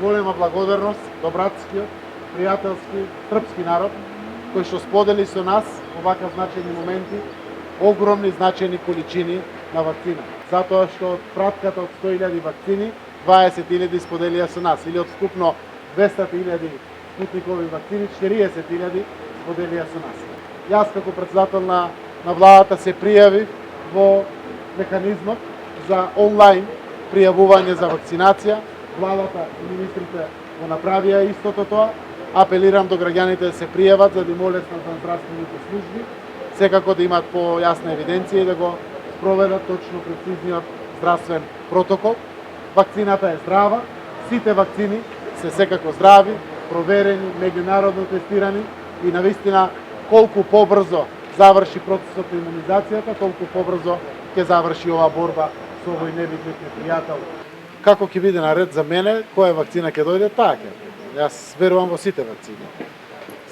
голема благодарност до братскиот, пријателски, српски народ, кој што сподели со нас овакав значајни моменти, огромни значајни количини на вакцина. Затоа што од пратката од 100.000 вакцини, 20.000 споделија со нас, или од вкупно 200.000 спутникови вакцини, 40.000 споделија со нас. Јас како председател на владата се пријавив во механизмот за онлайн пријавување за вакцинација. Владата и министрите го направија истото тоа. Апелирам до граѓаните да се пријават за да им олеснат на здравствените служби, секако да имаат појасна евиденција и да го спроведат точно прецизниот здравствен протокол. Вакцината е здрава, сите вакцини се секако здрави, проверени, меѓународно тестирани и навистина колку побрзо заврши процесот на имунизацијата, толку побрзо ќе заврши оваа борба со овој невидлив непријател. Како ќе биде наред за мене, која вакцина ќе дојде, таа ќе. Јас верувам во сите вакцини.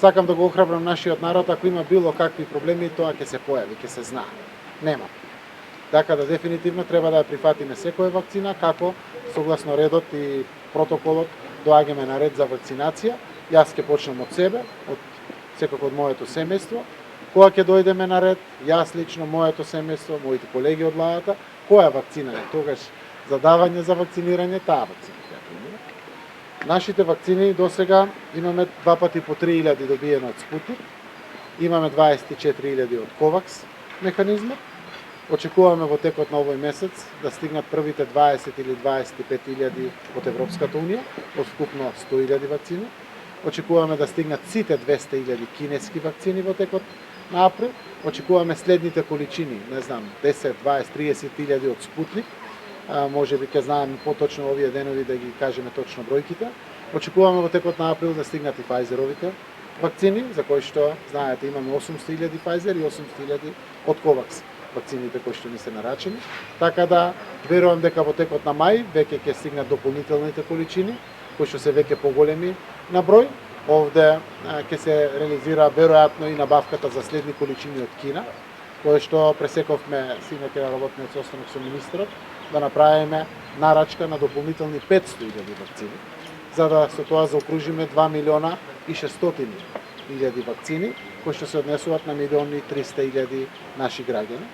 Сакам да го охрабрам нашиот народ, ако има било какви проблеми, тоа ќе се појави, ќе се знае. Нема. Така да дефинитивно треба да ја прифатиме секоја вакцина, како согласно редот и протоколот доаѓаме на ред за вакцинација. Јас ќе почнам од себе, секако од моето семејство. Кога ќе дојдеме на ред, јас лично, моето семејство, моите колеги од владата, која вакцина е тогаш за давање за вакцинирање, таа вакцина ќе примиме. Нашите вакцини досега имаме 2 пати по 3.000 добиено од Спутник, имаме 24.000 од Ковакс механизмот. Очекуваме во текот на овој месец да стигнат првите 20 или 25.000 од Европската унија, од вкупно 100.000 вакцини. Очекуваме да стигнат сите 200.000 кинески вакцини во текот на април. Очекуваме следните количини, не знам, 10, 20, 30.000 од Спутник. Може би ќе знаеме поточно овие денови да ги кажеме точно бројките. Очекуваме во текот на април да стигнат и Pfizeровите вакцини, за кои што знаете имаме 800.000 Pfizer и 800.000 од Ковакс вакцините кои што ни се нарачени. Така да верувам дека во текот на мај веќе ќе стигнат дополнителните количини, кои што се веќе поголеми на број. Овде ќе се реализира веројатно и набавката за следни количини од Кина, кое што пресековме синоќа на работниот состанок со министрот, да направиме нарачка на дополнителни 500.000 вакцини, за да со тоа заокружиме 2.600.000 вакцини, кои што се однесуваат на 1.300.000 наши граѓани.